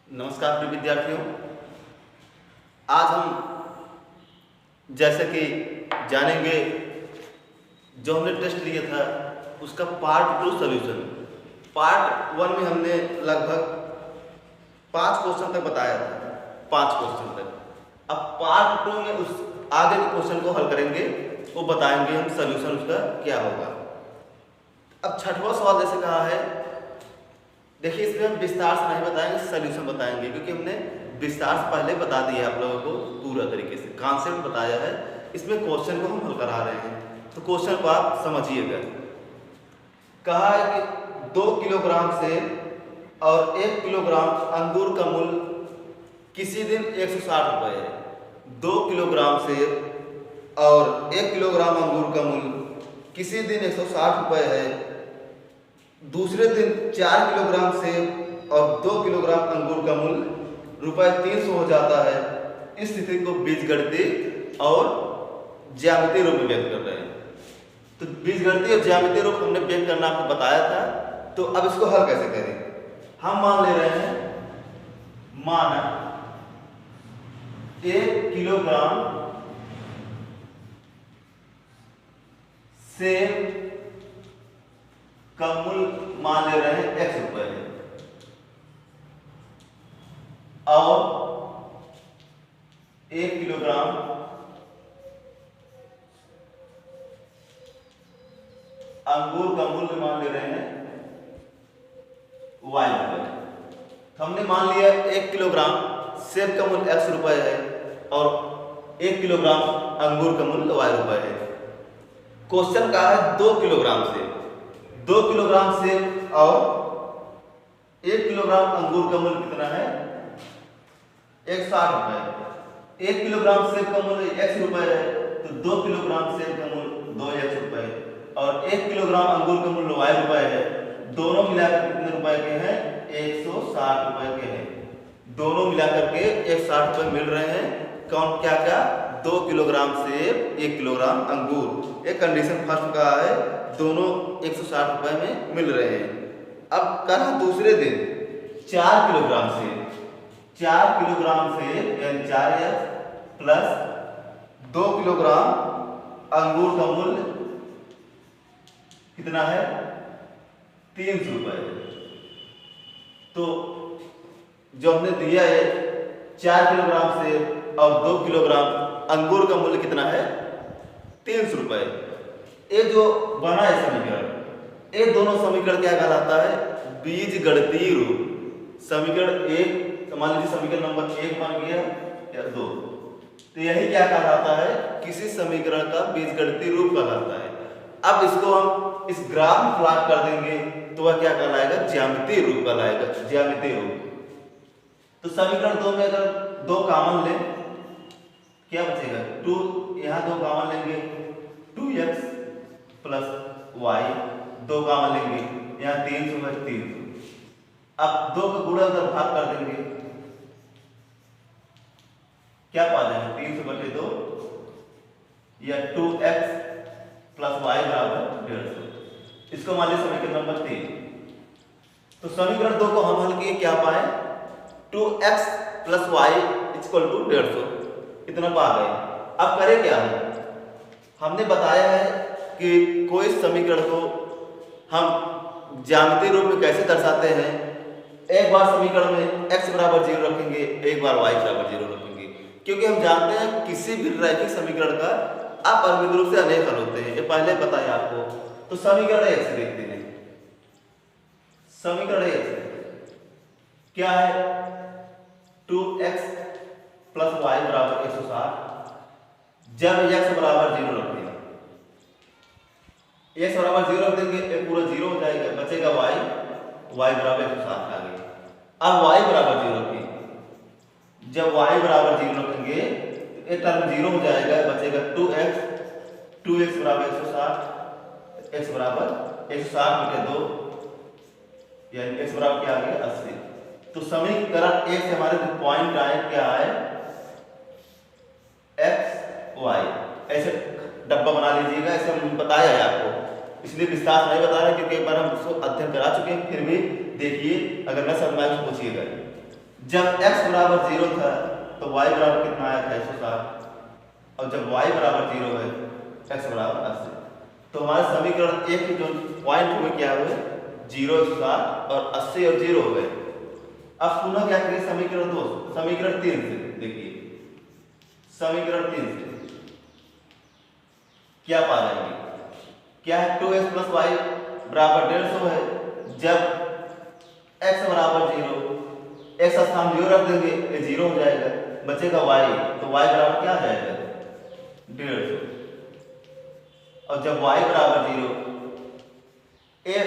नमस्कार प्रिय विद्यार्थियों। आज हम जैसे कि जानेंगे जो हमने टेस्ट लिया था उसका पार्ट 2 सॉल्यूशन। पार्ट 1 में हमने लगभग 5 क्वेश्चन तक बताया था, 5 क्वेश्चन तक। अब पार्ट 2 में उस आगे के क्वेश्चन को हल करेंगे, वो बताएंगे हम सॉल्यूशन उसका क्या होगा। अब छठवां सवाल जैसे कहा है, देखिए इसमें हम विस्तार से नहीं बताएंगे, सॉल्यूशन बताएंगे, क्योंकि हमने विस्तार से पहले बता दिया आप लोगों को, पूरा तरीके से कॉन्सेप्ट बताया है। इसमें क्वेश्चन को हम हल करा रहे हैं, तो क्वेश्चन को आप समझिएगा। कहा है कि 2 किलोग्राम सेब और 1 किलोग्राम अंगूर का मूल्य किसी दिन 160 रुपये है। 2 किलोग्राम सेब और 1 किलोग्राम अंगूर का मूल्य किसी दिन 160 रुपये है। दूसरे दिन 4 किलोग्राम सेब और 2 किलोग्राम अंगूर का मूल्य ₹300 हो जाता है। इस स्थिति को बीजगणितीय और ज्यामितीय रूप में व्यक्त कर रहे हैं। तो बीजगणितीय और ज्यामितीय रूप हमने व्यक्त करना आपको बताया था, तो अब इसको हल कैसे करें। हम मान ले रहे हैं, माना 1 किलोग्राम सेब का मूल्य मान ले रहे हैं x रुपए है, और 1 किलोग्राम अंगूर का मूल्य मान ले रहे हैं y रुपए। हमने मान लिया 1 किलोग्राम सेब का मूल्य x रुपए है और 1 किलोग्राम अंगूर का मूल्य y रुपए है। क्वेश्चन का है 2 किलोग्राम सेब, 2 किलोग्राम सेब और 1 किलोग्राम अंगूर का मूल्य कितना है, 160 रुपए। 1 किलोग्राम सेब का मूल्य x रुपए है, तो 2 किलोग्राम सेब का मूल्य 2x रुपए और 1 किलोग्राम अंगूर का मूल्य y रुपए है। दोनों मिलाकर कितने रुपए के हैं, 160 रुपए के हैं। दोनों मिलाकर के 160 रुपए मिल रहे हैं। कौन क्या क्या, 2 किलोग्राम सेब 1 किलोग्राम अंगूर। एक कंडीशन फर्स्ट का है, दोनों 160 रुपए में मिल रहे हैं। अब कहा दूसरे दिन 4 किलोग्राम सेब, 4 किलोग्राम सेब यानी 4x प्लस 2 किलोग्राम अंगूर का मूल्य कितना है, 300 रुपए। तो जो हमने दिया है 4 किलोग्राम सेब और 2 किलोग्राम अंगूर का मूल्य कितना है, 300 रुपए। ये जो बना है समीकरण, ये दोनों समीकरण क्या कहलाता है, बीजगणितीय रूप। समीकरण 1 मान लीजिए समीकरण नंबर 1 बन गया या 2, तो यही क्या कहलाता है, किसी समीकरण का बीजगणितीय रूप कहलाता है। अब इसको हम इस ग्राफ में प्लॉट कर देंगे तो वह क्या कहलाएगा, ज्यामितीय रूप कहलाएगा, ज्यामितीय रूप। तो समीकरण 2 में अगर 2 कॉमन लें, क्या बचेगा, 2, यहाँ 2 कॉमन लेंगे, 2x प्लस y, 2 कॉमन लेंगे, यहाँ 300 है 300। अब 2 का गुणा उधर भाग कर देंगे, क्या पा जाएंगे, 300/2 या 2x प्लस y बराबर 150। इसको मान लीजिए समीकरण नंबर 3। तो समीकरण 2 को हम हल किए, क्या पाए, 2x plus y equal to 150, इतना पा गए। अब करें क्या, हमने बताया है कि कोई समीकरण को हम ज्यामितीय रूप में कैसे दर्शाते हैं। एक बार समीकरण में x बराबर 0 रखेंगे, एक बार y बराबर 0 रखेंगे, क्योंकि हम जानते हैं किसी भी रैखिक समीकरण का अपरिमित रूप से अनेक हल होते हैं, ये पहले बताया आपको। तो समीकरण 1 से देखते हैं। समीकरण 1 क्या है, 2x प्लस y बराबर 160। जब x बराबर 0 रख देंगे, x बराबर 0 रख देंगे, ये पूरा 0 हो जाएगा, बचेगा y बराबर 160 आ गया। अब y बराबर 0 रखेंगे, जब y बराबर 0 रखेंगे तो ये टर्म 0 हो जाएगा, बचेगा 2x बराबर 160, x बराबर 160/2 यानी x बराबर क्या आ गया, 80। तो समीकरण 1 से हमारे जो पॉइंट आए क्या है, x y, ऐसे डब्बा बना लीजिएगा। ऐसे हम बताया है आपको, इसलिए विस्तार नहीं बता रहे क्योंकि एक बार हम उसको अध्ययन करा चुके हैं। फिर भी देखिए, अगर न समझ में आए तो पूछिएगा। जब x बराबर 0 था तो y बराबर कितना आया था 160, और जब y बराबर 0 है x बराबर 80। तो हमारे समीकरण एक जो पॉइंट हुए क्या हुए 0, 160 और 80 और 0 हो गए। अब पुनः क्या करिए समीकरण 2, समीकरण 3 से देखिए, समीकरण 3 से क्या पा जाएंगे, क्या है 2x प्लस वाई बराबर 150 है। जब x बराबर 0, x स्थान 0 रख देंगे ये 0 हो जाएगा, बचेगा y, तो y बराबर क्या आ जाएगा 150। और जब y बराबर 0, ये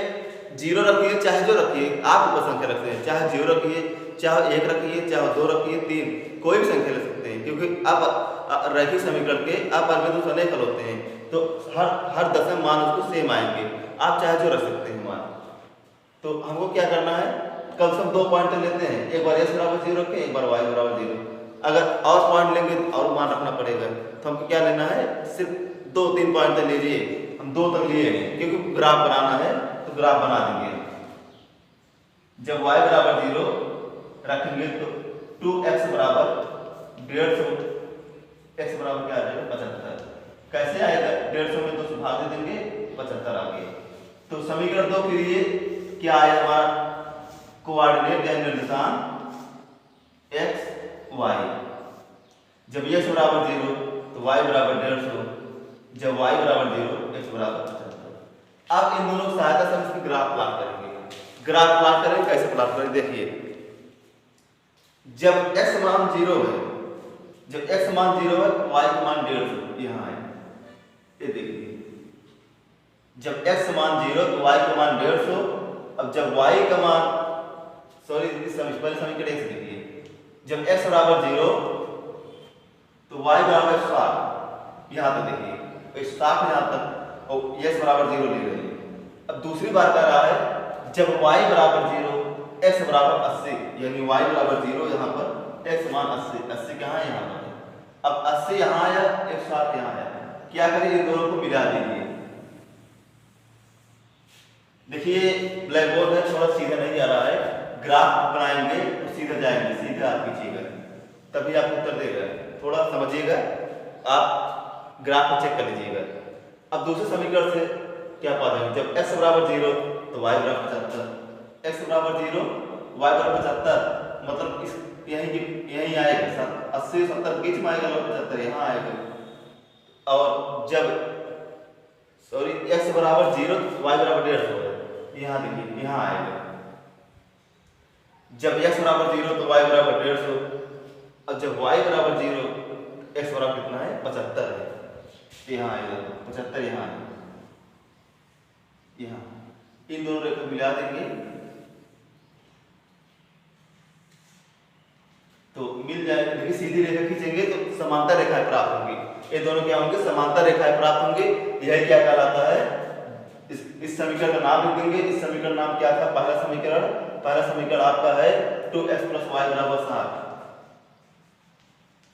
0 रखिए चाहे जो रखिए, आप ऊपर संख्या रखते हैं, चाहे 0 रखिए, चाहे 1 रखिए, चाहे 2 रखिए, 3 कोई भी संख्या ले सकते हैं, क्योंकि अब रैखिक समीकरण के अब अनेक अनेक हल होते हैं, तो हर दशम मान उसको सेम आएंगे, आप चाहे जो रख सकते हैं मान। तो हमको क्या करना है, कम से कम 2 पॉइंट लेते हैं, एक बार x बराबर 0 रखें, एक बार y बराबर 0। अगर और पॉइंट लेंगे तो और मान रखना पड़ेगा, तो हमको क्या लेना है, सिर्फ 2-3 पॉइंट तक लीजिए, हम 2 तक लिए नहीं, क्योंकि ग्राफ बनाना है तो ग्राफ बना देंगे। जब y बराबर 0 रखेंगे तो 2x बराबर 150, x बराबर क्या आ जाएगा 75। कैसे आएगा, 150 में 2 से भाग दे देंगे 75 आ गए। तो समीकरण 2 के लिए क्या आया हमारा कोऑर्डिनेट या निर्देशांक x y। जब x बराबर 0 तो y बराबर 150, जब y बराबर 0 x बराबर 75। अब इन दोनों की सहायता से हम इसकी ग्राफ प्लॉट करेंगे। ग्राफ प्लॉट करेंगे, कैसे प्लॉट करेंगे देखिए, जब x मान 0 है, जब x मान 0 है तो y का मान 150 यहाँ है, ये देखिए, जब x मान 0 तो y का मान 150। अब जब y का मान इस समीकरण से देखिए, जब x बराबर 0 तो y बराबर 60, यहाँ तक देखिए 60 यहाँ तक, और x बराबर 0 ले रहे हैं। अब दूसरी बात कर रहा है, जब y बराबर 0 x बराबर 80, यानी y बराबर 0 यहाँ पर x मान 80, 80 कहाँ है यहाँ पर, अब 80 यहाँ आया, 160 यहाँ आया, क्या करें इन दोनों को मिला दीजिए। देखिए ब्लैक बोर्ड है, थोड़ा सीधा नहीं आ रहा है, ग्राफ बनाएंगे तो सीधा जाएंगे, सीधा आप खींचिएगा तभी आपको उत्तर देगा, थोड़ा समझिएगा, आप ग्राफ को चेक कर लीजिएगा। अब दूसरे समीकरण से क्या पा जाएंगे, जब x बराबर 0 तो y बराबर 75, x बराबर 0 y बराबर 75, मतलब इस यही आएगा 80 70 बीच में आएगा, 75 यहाँ आएगा। और जब x बराबर 0 तो y बराबर 150 है, यहाँ देखिए यहाँ आएगा। जब x बराबर 0 तो y बराबर 150, और जब y बराबर 0 x बराबर कितना है 75 है, यहाँ आएगा 75, यहाँ आएगा, यहाँ इन दोनों रेखा मिला देंगे तो मिल जाएगा। देखिए सीधी रेखा खींचेंगे तो समांतर रेखाएं प्राप्त होंगी, ये दोनों क्या होंगे समांतर रेखाएं प्राप्त होंगे। यह क्या कहलाता है, इस समीकरण का नाम लिख देंगे। इस समीकरण नाम क्या था, पहला समीकरण आपका है 2x प्लस वाई बराबर 60,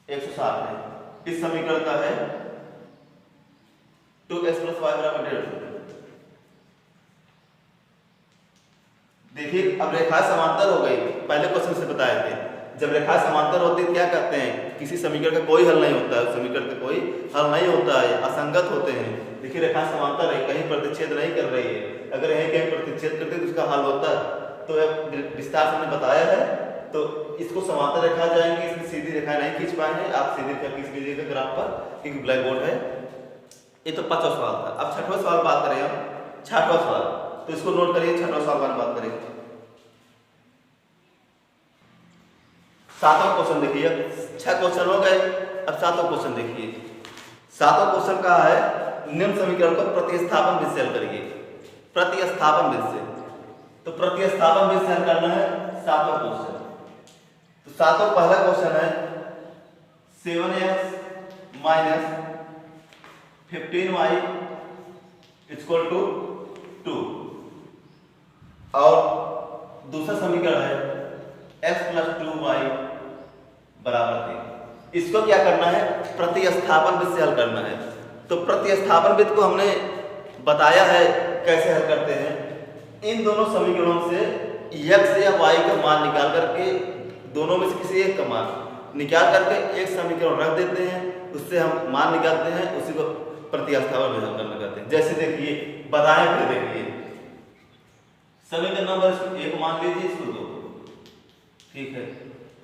160 है। इस समीकरण का है 2x प्लस वाई बराबर 150। देखिए अब रेखा समांतर हो गई, पहले क्वेश्चन से बताए थे, जब रेखा समांतर होती है क्या करते हैं, किसी समीकरण का कोई हल नहीं होता है, समीकरण का कोई हल नहीं होता है, असंगत होते हैं। देखिए रेखा समांतर है, कहीं प्रतिच्छेद नहीं कर रही है, अगर यहीं कहीं प्रतिच्छेद करते तो उसका हल होता है। तो विस्तार से हमने बताया है, तो इसको समांतर रेखा जाएंगे, इसमें सीधी रेखा नहीं खींच पाएंगे, आप सीधी रेखा खींच लीजिएगा ग्राफ पर, क्योंकि ब्लैक बोर्ड है। ये तो 5वां सवाल था। अब 6वां सवाल बात करें हम, 6वां सवाल, तो इसको नोट करिए, 6वां सवाल की बात करें। 7वां क्वेश्चन देखिए, 6 क्वेश्चन हो गए, अब 7वां क्वेश्चन देखिए। 7वां क्वेश्चन का है निम्न समीकरण को प्रतिस्थापन विधि से हल करिए। प्रतिस्थापन विधि से, तो प्रतिस्थापन विधि से हल करना है 7वां क्वेश्चन। तो 7वां पहला क्वेश्चन है 7x minus 15y equal to 2, और दूसरा समीकरण है x प्लस 2y बराबर 3। इसको क्या करना है, प्रतिस्थापन विधि से हल करना है। तो प्रतिस्थापन विधि को हमने बताया है कैसे हल करते हैं। इन दोनों समीकरणों से x या y का मान निकाल करके दोनों में से किसी एक का मान निकाल करके एक समीकरण रख देते हैं, उससे हम मान निकालते हैं, उसी को प्रतिस्थापन विधि करना कहते हैं। जैसे देखिए बताएं, फिर देखिए समीकरण नंबर 1 मान लीजिए, इसको 2, ठीक है।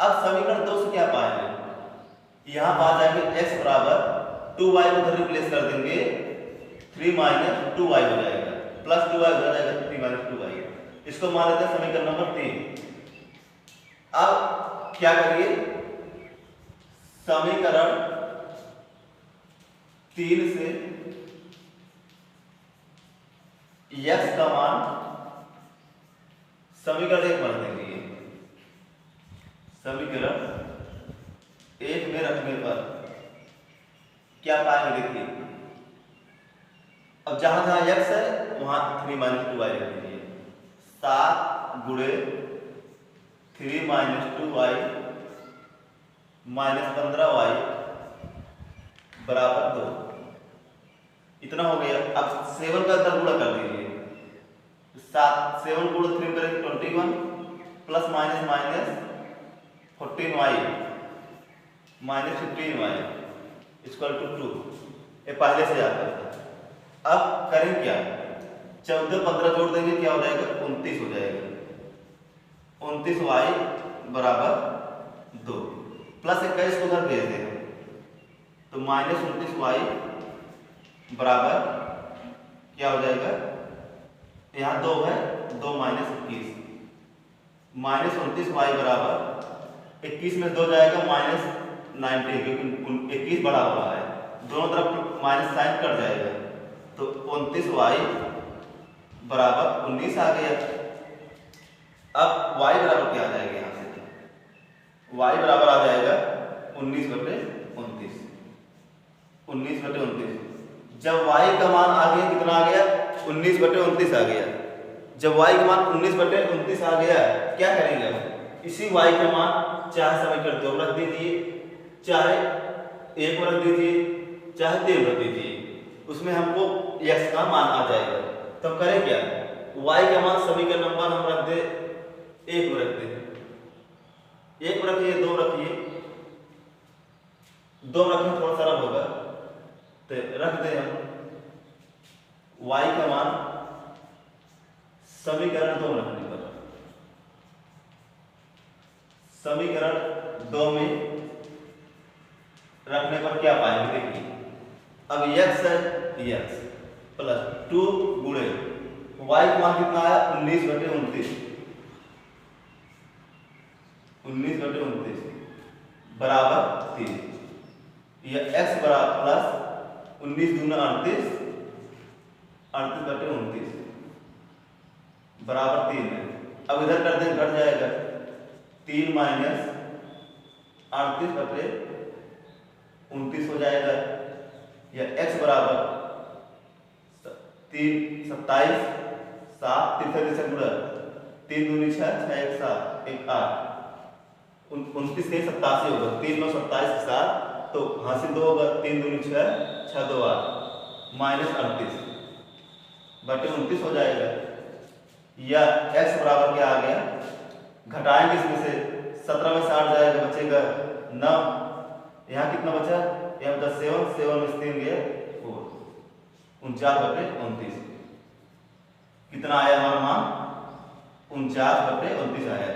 अब समीकरण 2 से क्या पाएंगे, यहाँ पा जाएंगे x बराबर 2y को उधर रिप्लेस कर देंगे, 3 - 2y हो जाएगा, प्लस 2y हो जाएगा 3 - 2y। इसको मान लेते हैं समीकरण नंबर 3। अब क्या करिए, समीकरण 3 से x का मान समीकरण 1 बना देंगे। समीकरण 1 में रखने पर क्या पाएंगे, देखिए अब जहां जहां x है वहां 3 - 2y रख दीजिए। 7 गुणे 3 - 2y - 15y बराबर 2, इतना हो गया। अब 7 का अंदर गुणा कर दीजिए, 7 गुणा 3 करेंगे 21 plus minus minus 14y minus 15y equal to 2। ये पहले से याद करता है। अब करें क्या, 14 15 जोड़ देंगे, क्या हो जाएगा 29 हो जाएगा। 29y बराबर 2 प्लस 21 को उधर भेज देंगे तो माइनस 29y बराबर क्या हो जाएगा, यहाँ 2 है, 2 माइनस 21, माइनस 29y बराबर 21 में 2 जाएगा माइनस 90, क्योंकि 21 बड़ा हो रहा है, दोनों तरफ माइनस साइन कट जाएगा, तो 29y बराबर 19 आ गया। अब y बराबर क्या आ जाएगा, यहाँ से y बराबर आ जाएगा 19/29। 19/29 जब y का मान आ गया, कितना आ गया 19/29 आ गया। जब y का मान 19/29 आ गया, क्या करेंगे, इसी y का मान चाहे समीकरण 2 रख दीजिए, चाहे 1 में रख दीजिए, चाहे 3 रख दीजिए, उसमें हमको x का मान आ जाएगा। तो करें क्या, y का मान समीकरण नंबर हम रख दे 1 में रख दे, 1 में रखिए, 2 रखिए, 2 में रखें थोड़ा सरल होगा, तो रख दे हम y का मान समीकरण 2 रखने पर, समीकरण 2 में रखने पर क्या पाएंगे, देखिए अब x है, x प्लस 2 गुणे y का मान कितना आया 19/29, 19/29 बराबर 3, यह x बराबर प्लस 19 दूना 38, 38/29 बराबर 3 है। अब इधर कर दें, घट जाएगा, 3 माइनस 38/29 हो जाएगा। यह x बराबर 3 27 7 3 गुणा 3 दूनी 6 6 1 7 1 8 29 के 87 होगा, 3 9 27 7 तो हासिल 2 होगा, 3 दूनी 6 6 2 8 माइनस 38/29 हो जाएगा। या x बराबर क्या आ गया, घटाएंगे इसमें से 17 में 60 जाएगा, बचेगा 9, यहाँ कितना बचा, यहाँ बचा 7 7 में 3 गया 4, 49/29 कितना आया हमारा मान 49/29 आया।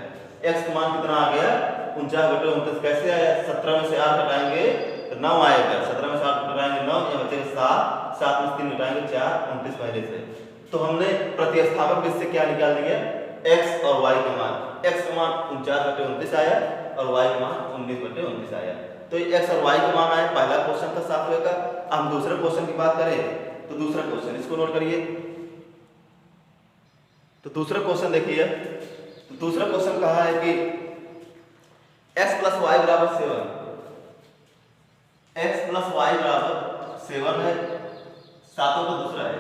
x का मान कितना आ गया 49/29, कैसे आया, 17 में से 8 घटाएंगे तो 9 आएगा, 17 में से 8 घटाएंगे 9, यहाँ बचेगा 7 7 में 3 घटाएंगे 4 29 पहले से। तो हमने प्रतिस्थापन विधि से क्या निकाल लिया, x और y का मान, x का मान 49/29 आया और y का मान 19/29 आया। तो x और y का मान आया, पहला क्वेश्चन था 7वें का। हम दूसरे क्वेश्चन की बात करें तो दूसरा क्वेश्चन इसको नोट करिए। तो दूसरा क्वेश्चन देखिए, तो दूसरा क्वेश्चन कहा है कि x + y बराबर 7, x + y बराबर 7 है, सातों का दूसरा है,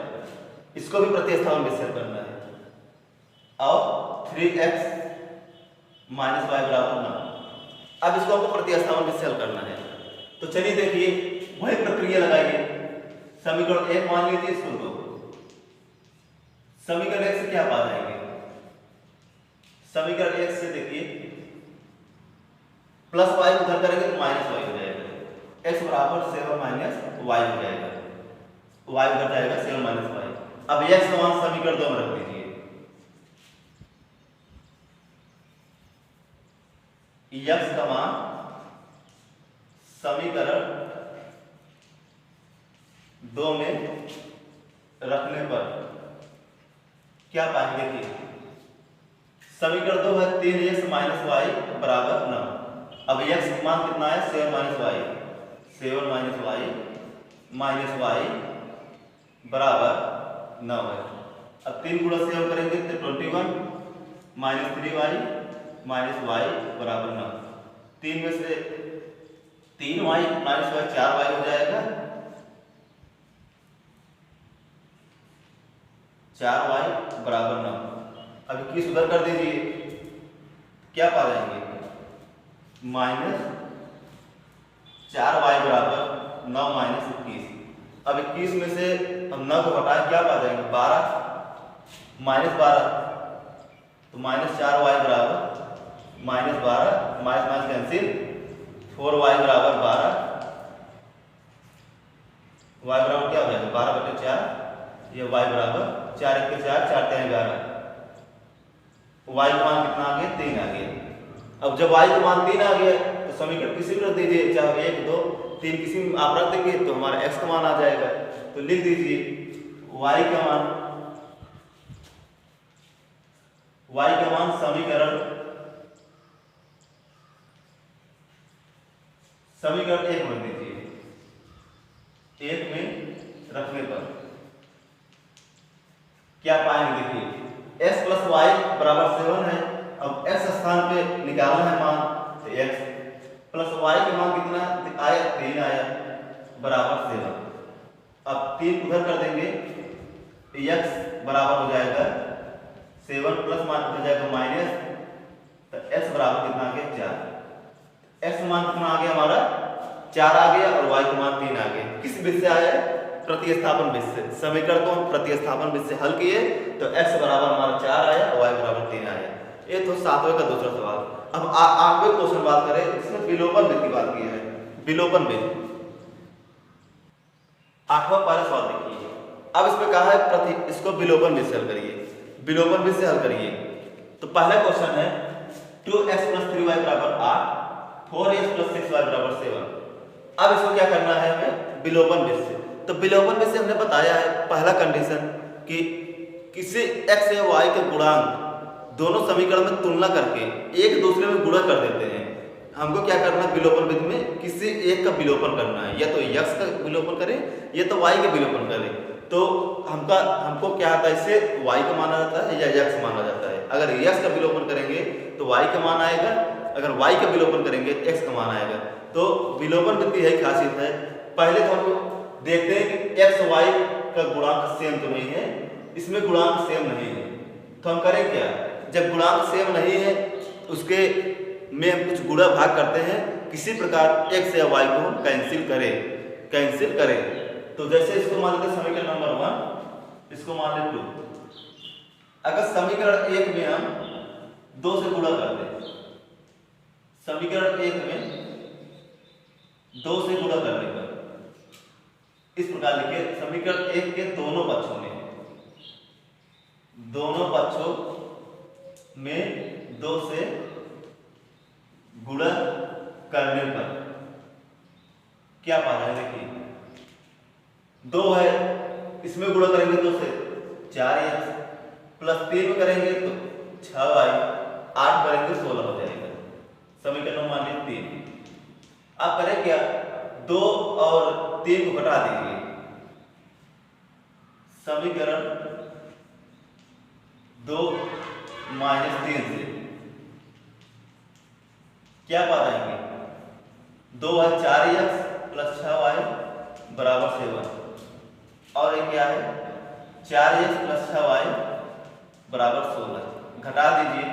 इसको भी प्रतिस्थापन विधि से करना है और 3x - y बराबर 9। अब इसको हमको प्रतिस्थापन विधि से हल करना है। तो चलिए देखिए वही प्रक्रिया लगाइए। समीकरण 1 मान लीजिए, इसको 2, समीकरण 1 से क्या पा जाएंगे, समीकरण 1 से देखिए प्लस वाई उधर करेंगे तो माइनस वाई हो जाएगा। x बराबर 7 माइनस वाई हो जाएगा, y उधर जाएगा 7 माइनस वाई। अब x का मान समीकरण 2 में रख दीजिए। x का मान समीकरण 2 में रखने पर क्या पाएंगे कि समीकरण 2 है 3x माइनस वाई बराबर 9। अब x का मान कितना है 7 माइनस वाई, 7 माइनस वाई बराबर 9 है। अब 3 गुणा 7 करेंगे तो 21 माइनस 3y माइनस वाई बराबर 9। 3 में से 3y माइनस वाई 4y हो जाएगा, 4y बराबर 9। अब 21 उधर कर दीजिए, क्या पा जाएंगे माइनस 4y बराबर 9 माइनस 21। अब 21 में से हम 9 को हटाए क्या पा जाएंगे 12 माइनस 12, तो माइनस 4y बराबर minus 12, minus minus cancel, 4y बराबर 12, y बराबर क्या हो जाएगा 12/4, ये y बराबर 4 1 के 4 4 3 11, y का मान कितना आ गया 3 आ गया। अब जब y का मान 3 आ गया तो समीकरण किसी भी रख दीजिए, चाहे 1 2 3 किसी में आप रख देंगे तो हमारा x का मान आ जाएगा। तो लिख दीजिए y का मान समीकरण 1 में दीजिए, 1 में रखने पर क्या पाएंगे देखिए x प्लस वाई बराबर 7 है। अब x स्थान पे निकालना है मान, तो x प्लस वाई का मान कितना आया 3 आया बराबर 7। अब 3 उधर कर देंगे, x बराबर हो जाएगा 7 प्लस मान हो जाएगा माइनस, तो x बराबर कितना आ गया 4। x मान कितना आ गया हमारा 4 आ गया और y का मान 3 आ गया। किस विधि से आया है प्रतिस्थापन विधि से। समीकरण को हम प्रतिस्थापन विधि से हल किए तो x बराबर हमारा 4 आया और y बराबर 3 आया। ये तो 7वें का दूसरा सवाल। अब 8वें क्वेश्चन बात करें, इसमें विलोपन विधि की बात की है, विलोपन विधि। 8वां पहला सवाल देखिए। अब इसमें कहा है इसको विलोपन विधि से हल करिए, विलोपन विधि से हल करिए। तो पहला क्वेश्चन है 2x प्लस 3y बराबर 8, 4x प्लस 6y बराबर 7। अब इसको क्या करना है हमें विलोपन विधि से। तो विलोपन विधि से हमने बताया है पहला कंडीशन कि किसी x या y के गुणांक दोनों समीकरण में तुलना करके एक दूसरे में गुणा कर देते हैं। हमको क्या करना है विलोपन विधि में किसी एक का विलोपन करना है, या तो x का विलोपन करें या तो y का विलोपन करें। तो हमको क्या आता है इससे y का माना जाता है या x माना जाता है। अगर x का विलोपन करेंगे तो y का मान आएगा, अगर y का विलोपन करेंगे x का मान आएगा। तो विलोपन विधि की यही खासियत है। पहले तो हम देखते हैं कि x y का गुणांक सेम तो नहीं है, इसमें गुणांक सेम नहीं है। तो हम करें क्या, जब गुणांक सेम नहीं है उसके में हम कुछ गुणा भाग करते हैं, किसी प्रकार x या y को हम कैंसिल करें। तो जैसे इसको मान लेते समीकरण नंबर 1, इसको मान ले 2। अगर समीकरण 1 में हम 2 से गुणा कर दें, समीकरण 1 में 2 से गुणा करने पर इस प्रकार लिखिए, समीकरण 1 के दोनों पक्षों में 2 से गुणा करने पर क्या पा रहे हैं देखिए 2 है, इसमें गुणा करेंगे 2 से 4x, प्लस 3 में करेंगे तो 6y, 8 करेंगे 16 हो जाएगा। समीकरण मान लीजिए 3। अब करें क्या, 2 और 3 को घटा दीजिए, समीकरण 2 माइनस 3 से क्या पा जाएंगे 2 है 4x प्लस 6y बराबर 7, और एक क्या है 4x प्लस 6y बराबर 16। घटा दीजिए,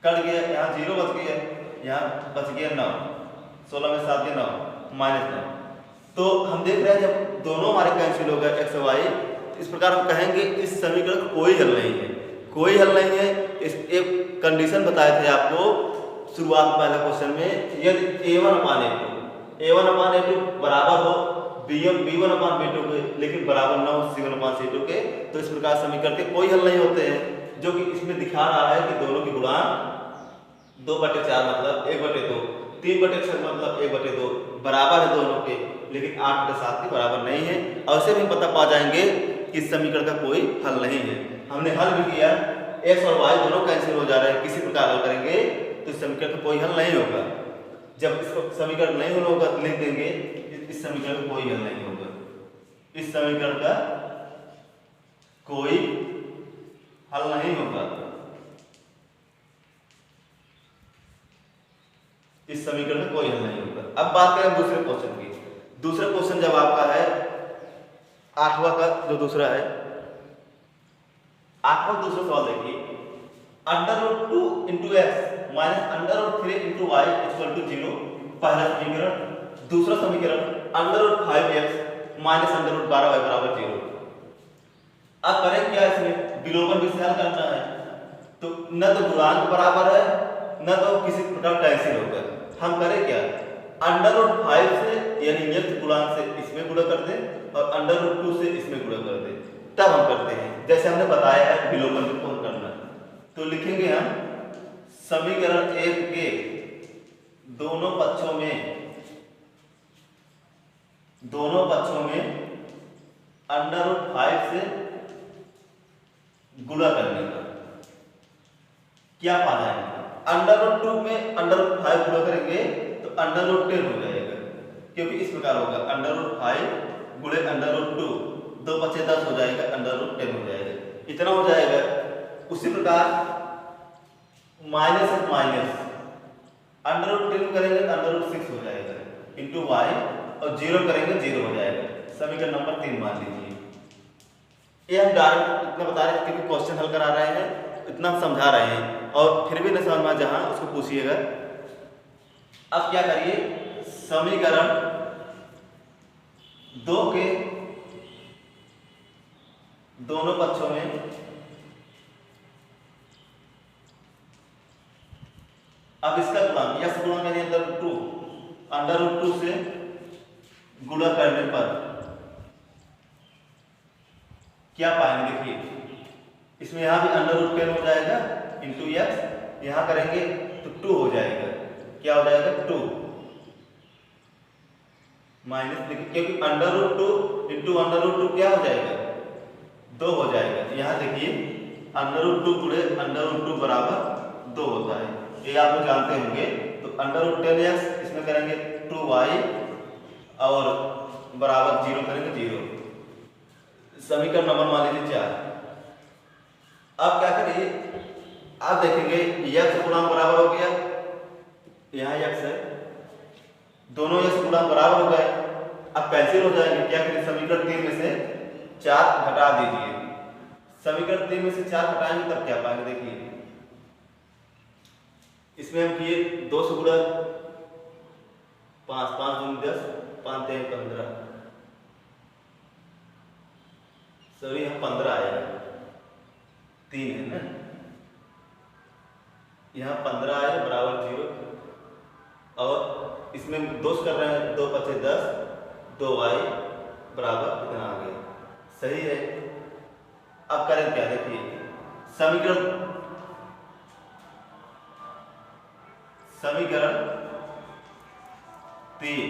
कट गया, यहाँ 0 बच गया, यहाँ बच गया 9, 16 में 7 9 माइनस 9। तो हम देख रहे हैं जब दोनों हमारे कैंसिल हो गए x और y, इस प्रकार हम कहेंगे इस समीकरण का कोई हल नहीं है, कोई हल नहीं है। इस एक कंडीशन बताए थे आपको शुरुआत पहले क्वेश्चन में यदि a1/a2 बराबर हो b1/b2 के लेकिन बराबर ना हो c1/c2 के, तो इस प्रकार समीकरण के कोई हल नहीं होते हैं। जो कि इसमें दिखा रहा है कि दोनों की गुणांक 2/4 मतलब 1/2, 3/6 मतलब 1/2 बराबर है दोनों के, लेकिन 8/7 के बराबर नहीं है। और इससे भी पता पा जाएंगे कि इस समीकरण का कोई हल नहीं है। हमने हल भी किया, x और y दोनों कैंसिल हो जा रहे हैं, किसी प्रकार हल करेंगे तो इस समीकरण का कोई हल नहीं होगा। जब इस समीकरण नहीं होगा तो लिख देंगे इस समीकरण का कोई हल नहीं होगा, इस समीकरण का कोई हल नहीं होगा, इस समीकरण में कोई हल नहीं होगा। अब बात करें दूसरे क्वेश्चन की। दूसरा क्वेश्चन जब आपका है 8वां का जो दूसरा है, 8वां दूसरा सवाल देखिए, √2 × x - √3 × y = 0 पहला समीकरण। दूसरा समीकरण √5x - √12y = 0। अब करें क्या, इसमें विलोपन विधि से हल करना है, तो न तो गुणांक बराबर है न तो किसी प्रकार कैंसिल होगा। हम करें क्या, √5 से यानी नियत गुणांक से इसमें गुणा कर दें और √2 से इसमें गुणा कर दें, तब हम करते हैं जैसे हमने बताया है विलोपन विधि को करना। तो लिखेंगे हम समीकरण 1 के दोनों पक्षों में √5 से गुणा करने का क्या पा जाएंगे, √2 में √5 गुणा करेंगे तो √10 हो जाएगा, क्योंकि इस प्रकार होगा √5 गुणे √2, 2×5 10 हो जाएगा, √10 हो जाएगा, इतना हो जाएगा। उसी प्रकार माइनस है माइनस, √10 करेंगे तो √6 हो जाएगा इंटू y, और 0 करेंगे 0 हो जाएगा। समीकरण नंबर 3 मान लीजिए। ये हम डायरेक्ट इतना बता रहे हैं क्योंकि क्वेश्चन हल करा रहे हैं, इतना समझा रहे हैं, और फिर भी न समझ में जहां उसको पूछिएगा। अब क्या करिए, समीकरण 2 के दोनों पक्षों में अब इसका गुणांक या गुणांक यानी √2 से गुणा करने पर क्या पाएंगे, देखिए इसमें यहां भी √10 हो जाएगा इंटू x, यहां करेंगे तो 2 हो जाएगा, क्या हो जाएगा 2 माइनस, देखिए क्योंकि √2 इंटू √2 क्या हो जाएगा 2 हो जाएगा। यहां देखिए √2 गुणे √2 बराबर 2 होता है, ये आप लोग जानते होंगे। तो √10x इसमें करेंगे 2y और बराबर 0 करेंगे 0, समीकरण नंबर मान लीजिए 4। अब क्या करिए, आप देखेंगे x गुणांक बराबर हो गया, यहाँ x है, दोनों x गुणांक बराबर हो गए, अब कैंसिल हो जाएंगे। क्या करिए, समीकरण 3 में से 4 घटा दीजिए, समीकरण 3 में से 4 घटाएंगे तब क्या पाएंगे, देखिए इसमें हम किए 2 से गुणा 5, 5 दूनी 10, 5 3 15, सॉरी यहाँ 15 आएगा, 3 है ना, यहाँ 15 आएगा बराबर 0, और इसमें 2 कर रहे हैं, 2×5 10, 2y बराबर इतना आ गया, सही है। अब करें क्या, देखिए समीकरण 3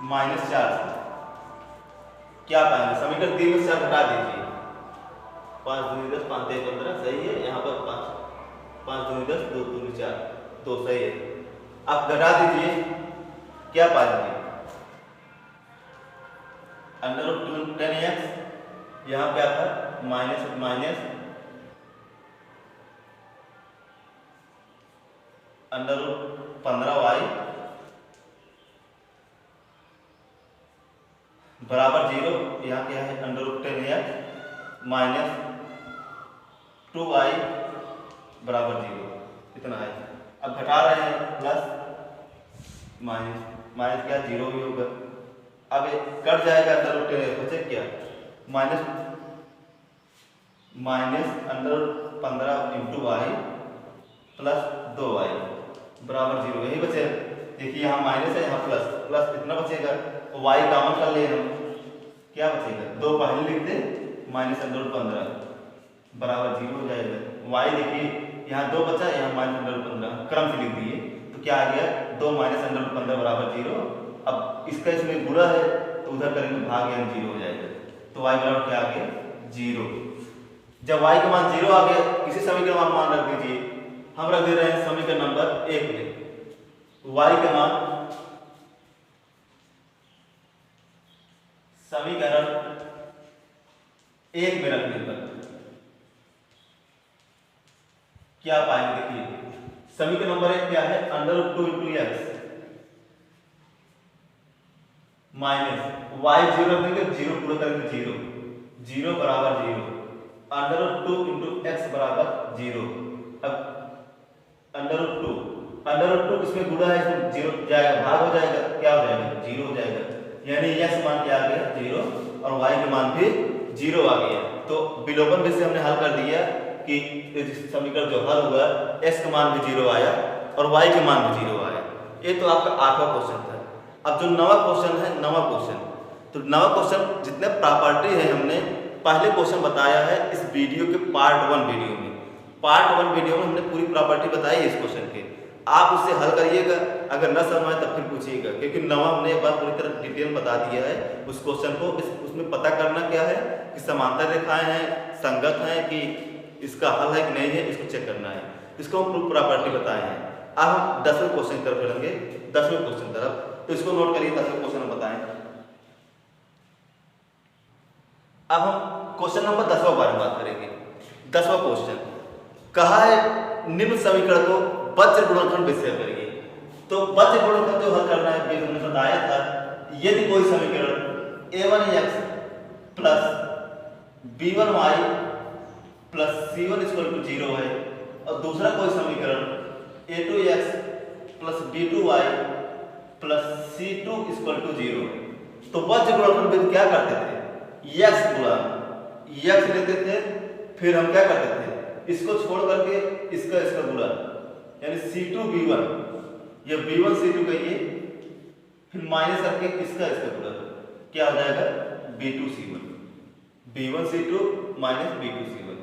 -4 क्या पाएंगे, समीकरण 3 में 4 घटा दीजिए, 5 दूनी 10, 5 3 15, सही है। यहाँ पर 5 दूनी 10, 2 दूनी 4, 2 सही है। अब घटा दीजिए, क्या पाएंगे, √10x, यहाँ क्या था माइनस माइनस √15y बराबर 0, यहाँ क्या है √10x माइनस 2y बराबर 0, इतना है। अब घटा रहे हैं, प्लस माइनस, माइनस क्या 0 भी होगा, अब कट जाएगा √10x, बचे क्या minus √15 into y plus 2y बराबर 0, यही बचे। देखिए यहाँ माइनस है, यहाँ प्लस, प्लस इतना बचेगा, तो y कॉमन कर ले हम, क्या बचेगा 2 पहले लिख दे माइनस अंडर रूट 15 बराबर 0 हो जाएगा। y देखिए यहाँ 2 बचा, यहाँ माइनस अंडर रूट 15 क्रम से लिख दिए, तो क्या आ गया 2 माइनस अंडर रूट 15 बराबर 0। अब इसका इसमें गुणा है तो उधर करेंगे भाग, यानी 0 हो जाएगा। तो y बराबर क्या आ गया 0। जब y का मान 0 आ गया, इसी समीकरण में मान रख दीजिए, हम रख दे रहे हैं समीकरण नंबर 1 में y का मान, समीकरण 1 में रखने पर क्या पाएंगे। देखिए समीकरण नंबर 1 क्या है, under root 2 into x minus y 0 रख देंगे, 0 पूरा करेंगे 0, 0 बराबर 0, अंडर रूट 2 इंटू एक्स बराबर 0। अब अंडर रूट 2 इसमें गुणा है, इसमें 0 जाएगा, भाग हो जाएगा, क्या हो जाएगा 0 हो जाएगा, यानी x मान क्या आ गया 0 और y के मान भी 0 आ गया। तो विलोपन विधि से हमने हल कर दिया कि समीकरण जो हल हुआ x का मान भी 0 आया और y के मान भी 0 आया। ये तो आपका 8वां क्वेश्चन था। अब जो 9वां क्वेश्चन है, 9वां क्वेश्चन, तो 9वां क्वेश्चन जितने प्रॉपर्टी है हमने पहले क्वेश्चन बताया है इस वीडियो के पार्ट 1 वीडियो में। पार्ट 1 वीडियो में हमने पूरी प्रॉपर्टी बताई है इस क्वेश्चन के, आप उससे हल करिएगा, अगर न समझ आए तब फिर पूछिएगा, क्योंकि 9वां हमने एक बार पूरी तरह डिटेल बता दिया है उस क्वेश्चन को। उसमें पता करना क्या है कि समांतर रेखाएं हैं, संगत हैं, कि इसका हल है कि नहीं है, इसको चेक करना है। इसको हम पूरी प्रॉपर्टी बताए हैं। अब हम 10वें क्वेश्चन की तरफ चलेंगे, 10वें क्वेश्चन तरफ, तो इसको नोट करिए, 10वें क्वेश्चन हम बताएं। अब हम क्वेश्चन नंबर 10वां बारे में बात करेंगे। 10वां क्वेश्चन कहा है निम्न समीकरण को वज्र गुणनखंड विषय करिए। तो वज्र गुणनखंड जो हल करना है फिर हमने बताया था, यदि कोई समीकरण a1x plus b1y plus c1 equal to 0 है और दूसरा कोई समीकरण a2x plus b2y plus c2 equal to 0, तो वज्र गुणनखंड विधि क्या करते थे, x गुणा x लेते थे, फिर हम क्या करते थे इसको छोड़ करके इसका गुणा, यानी c2 b1, ये b1 c2 कहिए, फिर माइनस करके इसका गुणा, क्या हो जाएगा b2 c1, b1 c2 minus b2 c1,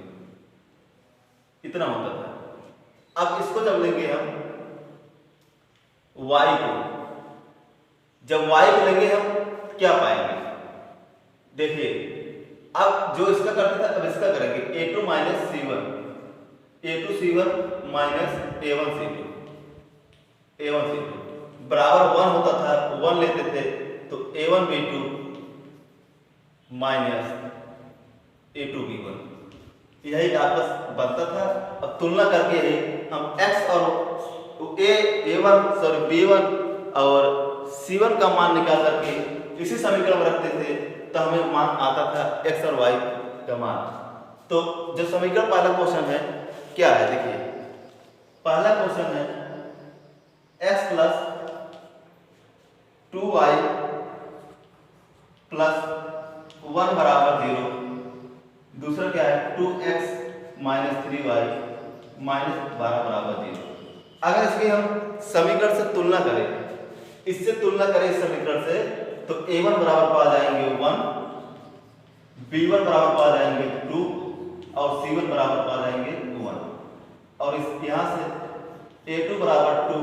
इतना होता था। अब इसको जब लेंगे हम y को, जब y को लेंगे हम क्या पाएंगे, देखिए अब जो इसका करते थे अब इसका करेंगे a2 minus c1, a2 c1 minus a1 c2 बराबर 1 होता था, 1 लेते थे तो a1 b2 minus a2 b1, यही आपस बनता था। अब तुलना करके ही हम x और a1 b1 और c1 का मान निकाल करके इसी समीकरण में रखते थे, तो हमें मान आता था x और y का मान। तो जो समीकरण पहला क्वेश्चन है क्या है, देखिए पहला क्वेश्चन है x प्लस 2y प्लस 1 बराबर 0, दूसरा क्या है 2x माइनस 3y माइनस 12 बराबर 0। अगर इसकी हम समीकरण से तुलना करें, इससे तुलना करें इस समीकरण से, तो a1 बराबर पा जाएंगे 1, b1 बराबर पा जाएंगे 2 और c1 बराबर पा जाएंगे 1, और इस यहां से a2 बराबर 2,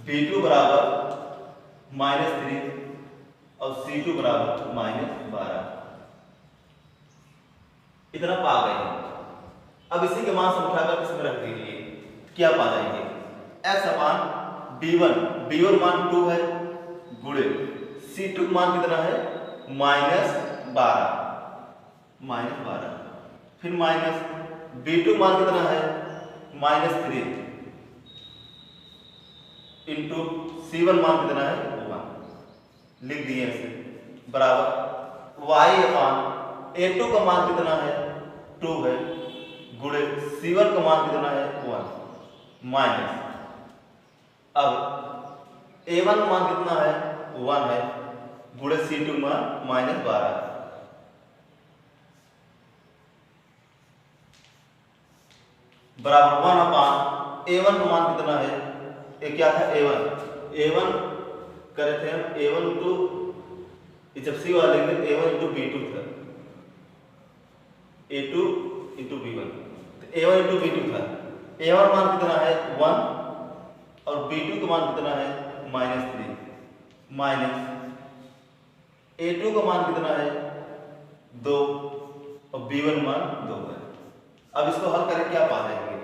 b2 बराबर माइनस 3 और c2 बराबर माइनस 12, इतना पा गए। अब इसी के मान से उठाकर इसमें रख दीजिए, क्या पा जाएंगे x अपान b1 मान 2 है, गुणे c2 मान कितना है माइनस 12, फिर माइनस b2 मान कितना है माइनस 3 इंटू c1 मान कितना है 1, लिख दिए इसे, बराबर y अपान a2 का मान कितना है 2 है, गुणे c1 का मान कितना है 1, माइनस अब a1 मान कितना है 1 है, गुणे c2 मान माइनस 12, बराबर 1 अपान a1 का मान कितना है, ये क्या था a1 करे थे हम a1 इंटू, जब c वाले लेंगे a1 इंटू b2 था, a2 इंटू b1, तो a1 इंटू b2 था। a1 मान कितना है 1 और b2 का मान कितना है -3 माइनस a2 का मान कितना है 2 और b1 मान 2 है। अब इसको हल करें क्या पा जाएंगे,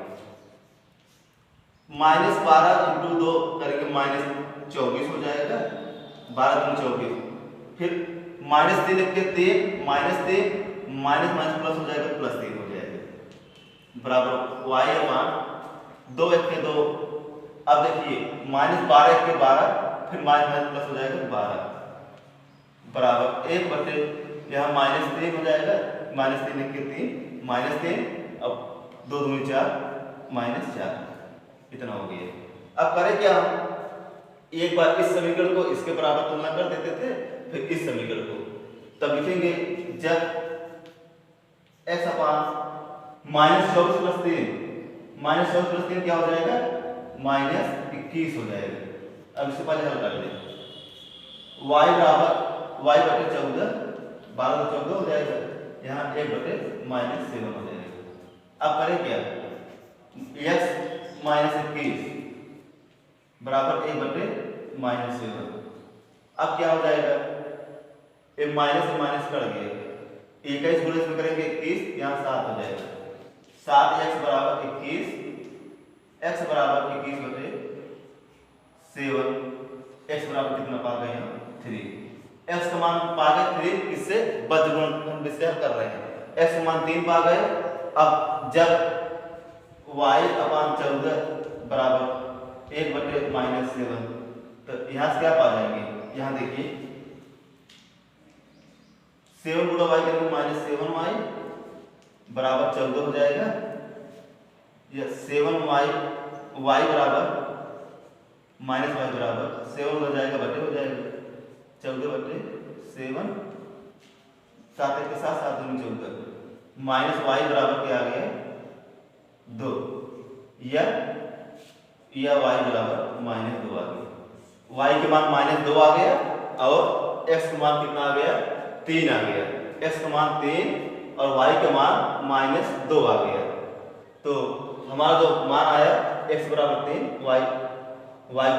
-12 इंटू 2 करेंगे -24 हो जाएगा, 12 दूनी 24, फिर -3 लिख के 3 -3 माइनस माइनस प्लस हो जाएगा, +3 हो जाएगा बराबर y अपान 2 1 के 2। अब देखिए -12 1 के 12, फिर माइनस माइनस प्लस हो जाएगा 12 बराबर 1 बटे यहाँ -3 हो जाएगा, -3 लिख के 3 -3, अब 2 दूनी 4 -4, इतना हो गया। अब करें क्या, हम एक बार इस समीकरण को इसके बराबर तुलना कर देते थे, फिर इस समीकरण को, तब लिखेंगे जब x अपान -24 + 3, -24 + 3 क्या हो जाएगा -21 हो जाएगा। अब इससे पहले हल कर लें, y बराबर y बटे 14, 12 तो 14 हो जाएगा, यहाँ 1 बटे -7 हो जाएगा। अब करें क्या, x -21 बराबर 1 बटे -7। अब क्या हो जाएगा, ये माइनस से माइनस कट गया, 21 गुणे इसमें करेंगे 21, यहाँ 7 हो जाएगा, 7x बराबर 21, x बराबर 21 बटे 7, x बराबर कितना पा गए हम 3, x का मान पा गए 3, किससे बज्रगुणन से हल कर रहे हैं, x का मान 3 पा गए। अब जब y अपान 14 बराबर 1 बटे -7, तो यहाँ से क्या पा जाएंगे, यहाँ देखिए 7 गुणा y करेंगे -7y बराबर 14 हो जाएगा, या 7y y बराबर -y बराबर 7 हो जाएगा, बटे हो जाएगा 14 बटे 7, 7 के साथ 7 दूनी 14, -y बराबर क्या आ गया 2, या y बराबर -2 आ गया, y के मान -2 आ गया और x का मान कितना आ गया 3 आ गया, x का मान 3 और y का मान -2 आ गया। तो हमारा जो मान आया x बराबर 3, y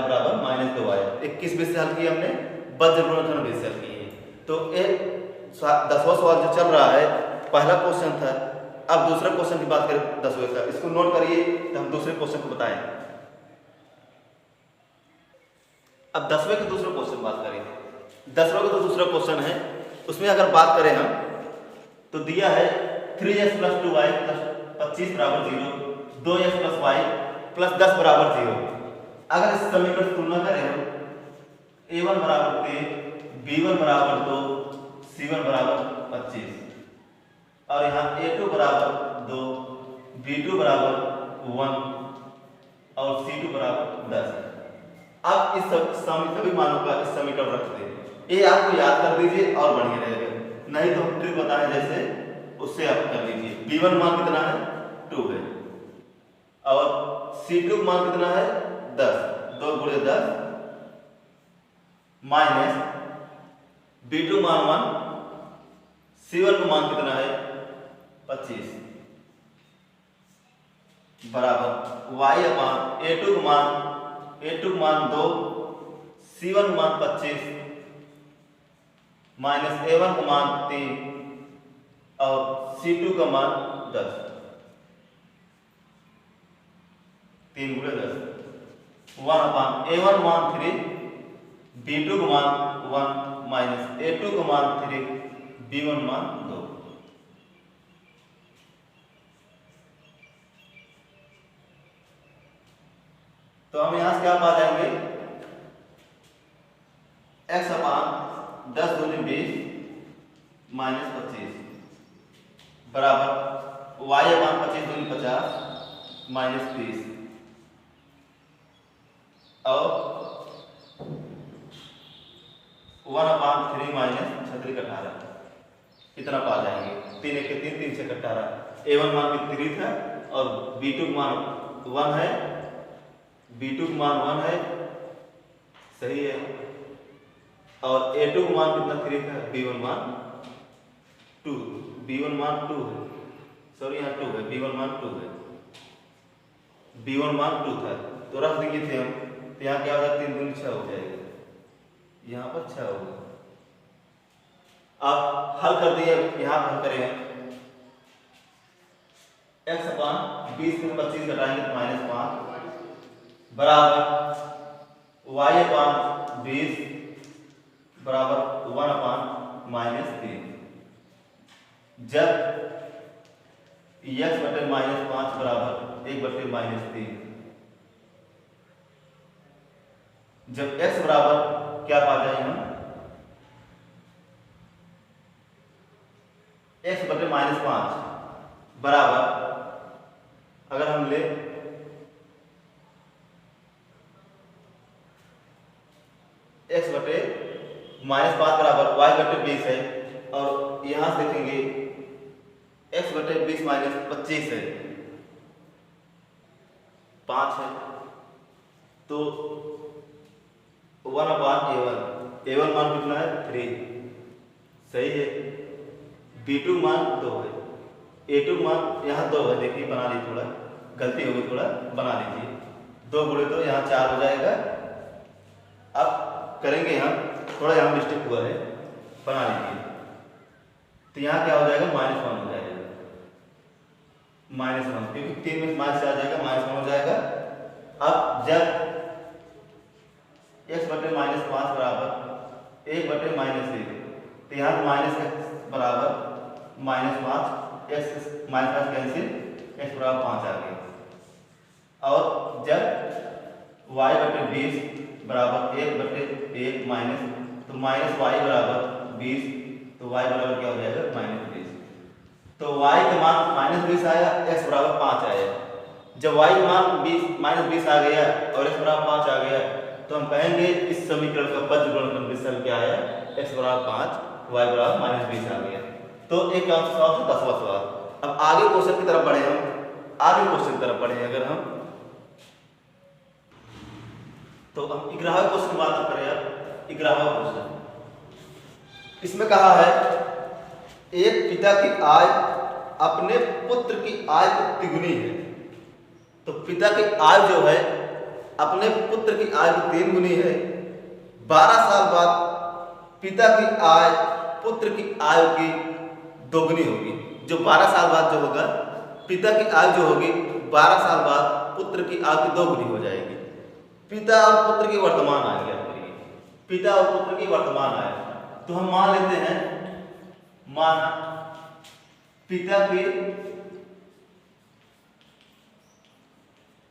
बराबर -2 आया। 21 बीस से हल किया हमने, बज्रगुणन बीस से हल किए। तो एक 10वां सवाल जो चल रहा है, पहला क्वेश्चन था, अब दूसरा क्वेश्चन की बात करें 10वें का, इसको नोट करिए तो हम दूसरे क्वेश्चन को बताएं। अब 10वें के दूसरे क्वेश्चन बात करें, 10वें का तो दूसरा क्वेश्चन है, उसमें अगर बात करें हम तो दिया है 3x + 2y + 25 बराबर 0, 2x + y + 10 बराबर 0। अगर इस समीकरण की तुलना करें हम, a1 बराबर 3, b1 बराबर 2, c1 बराबर 25 और यहाँ a2 बराबर 2, b2 बराबर 1 और c2 बराबर 10 है। अब इस सभी मानों का इस समीकरण रख दें, ये आपको याद कर दीजिए और बढ़िया रहेगा, नहीं तो हम ट्रिक बताएं जैसे उससे आप कर लीजिए। b1 मान कितना है 2 है और c2 मान कितना है 10, 2 गुणे 10 माइनस b2 मान 1, c1 का मान कितना है 25 बराबर y अपान a2 का मान 2, c1 का मान 25 माइनस a1 का मान 3 और c2 का मान 10, 3 गुणे 10, 1 अपान a1 मान 3, b2 का मान 1 माइनस a2 का मान 3, b1 मान 2। तो हम यहां से क्या पा जाएंगे, x अपान 10 दूनी 20 माइनस 25 बराबर y अपान 25 दूनी 50 माइनस 30 और 1 अपान 3 माइनस 36 18, इतना पा जाएंगे। 3 1 के 3, 3 6 18, a1 मान 3 था और b2 मान 1 है B2 का मान 1 है, सही है। और A2 का मान कितना 3 था, B1 मान 2, B1 मान 2 है, सॉरी यहाँ 2 है, B1 मान 2 है, B1 मान 2 था, तो रख देंगे थे हम, तो यहाँ क्या होगा 3 दूनी 6 हो जाएगा, यहाँ पर 6 होगा। आप हल कर दिए, यहाँ हल करें x अपान 20 में 25 घटाएंगे तो -5 बराबर y अपान 20 बराबर 1 अपान -3। जब x बटे -5 बराबर 1 बटे -3, जब x बराबर क्या पा जाए हम, x बटे -5 बराबर, अगर हम ले x बटे -5 बराबर y बटे 20 है, और यहां से देखेंगे x बटे 20 माइनस 25 है, 5 है, तो 1 अपान A1 मान कितना है 3, सही है। B2 मान 2 है, A2 मान यहाँ 2 है, देखिए बना लीजिए, थोड़ा गलती हो गई, थोड़ा बना लीजिए, 2 गुणे 2 यहाँ 4 हो जाएगा। अब करेंगे हम, थोड़ा यहाँ मिस्टेक हुआ है, बना लीजिए, तो यहाँ क्या हो जाएगा -1 हो जाएगा, -1, क्योंकि 3 में माइनस आ जाएगा, -1 हो जाएगा। अब जब x बटे -5 बराबर 1 बटे -1, तो यहाँ -x बराबर -5, x -5 कैंसिल, x बराबर 5 आ गया। और जब y बटे 20 बराबर 1 बटे 1 माइनस, तो -y बराबर 20, तो y बराबर क्या हो जाएगा -20, तो y का मान -20 आया, x बराबर 5 आया। जब y का मान -20 आ गया और x बराबर 5 आ गया, तो हम कहेंगे इस समीकरण का पद गुणनखंड विस्तार क्या आया, x बराबर 5, y बराबर -20 आ गया। तो एक सवाल था 10वां सवाल। अब आगे क्वेश्चन की तरफ बढ़े हम, आगे क्वेश्चन की तरफ बढ़े अगर हम, तो हम 11वें क्वेश्चन की बात करें। अब 11वां क्वेश्चन, इसमें कहा है एक पिता की आय अपने पुत्र की आय को तिगुनी है, तो पिता की आय जो है अपने पुत्र की आय की 3 गुनी है। 12 साल बाद पिता की आय पुत्र की आय की 2 गुनी होगी। जो 12 साल बाद जो होगा, पिता की आय जो होगी 12 साल बाद पुत्र की आय की 2 गुनी हो जाएगी। पिता और पुत्र की वर्तमान आय ज्ञात करिए, पिता और पुत्र की वर्तमान आय, तो हम मान लेते हैं, माना पिता की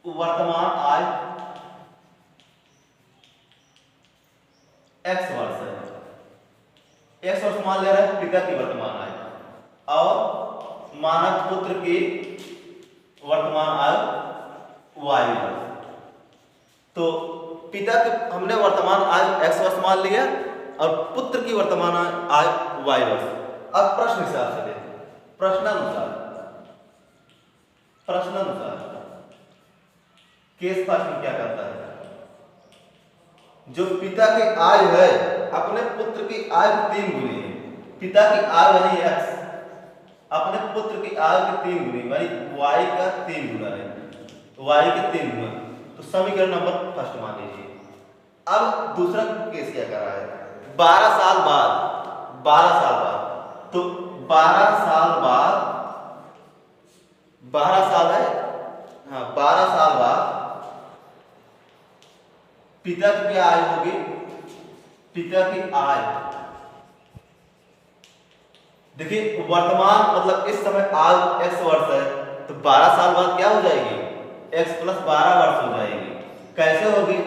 वर्तमान आय x वर्ष है, x वर्ष मान ले रहा है पिता की वर्तमान आय, और मानक पुत्र की वर्तमान आय y वर्ष। तो पिता की हमने वर्तमान आय x वर्ष मान लिया और पुत्र की वर्तमान आय y वर्ष। अब प्रश्न हिसाब से देखें, प्रश्नानुसार केस फर्स्ट में क्या करता है, जो पिता की आय है अपने पुत्र की आय की 3 गुनी है। पिता की आय यानी x अपने पुत्र की आय की 3 गुनी यानी y का 3 गुना है, y के 3 गुना, तो समीकरण नंबर फर्स्ट मान लीजिए। अब दूसरा केस क्या कर रहा है, 12 साल बाद, तो 12 साल बाद, 12 साल है, हाँ 12 साल बाद पिता की क्या आय होगी, पिता की आय, देखिए वर्तमान मतलब इस समय आय x वर्ष है, तो 12 साल बाद क्या हो जाएगी, x + 12 वर्ष हो जाएगी। कैसे होगी,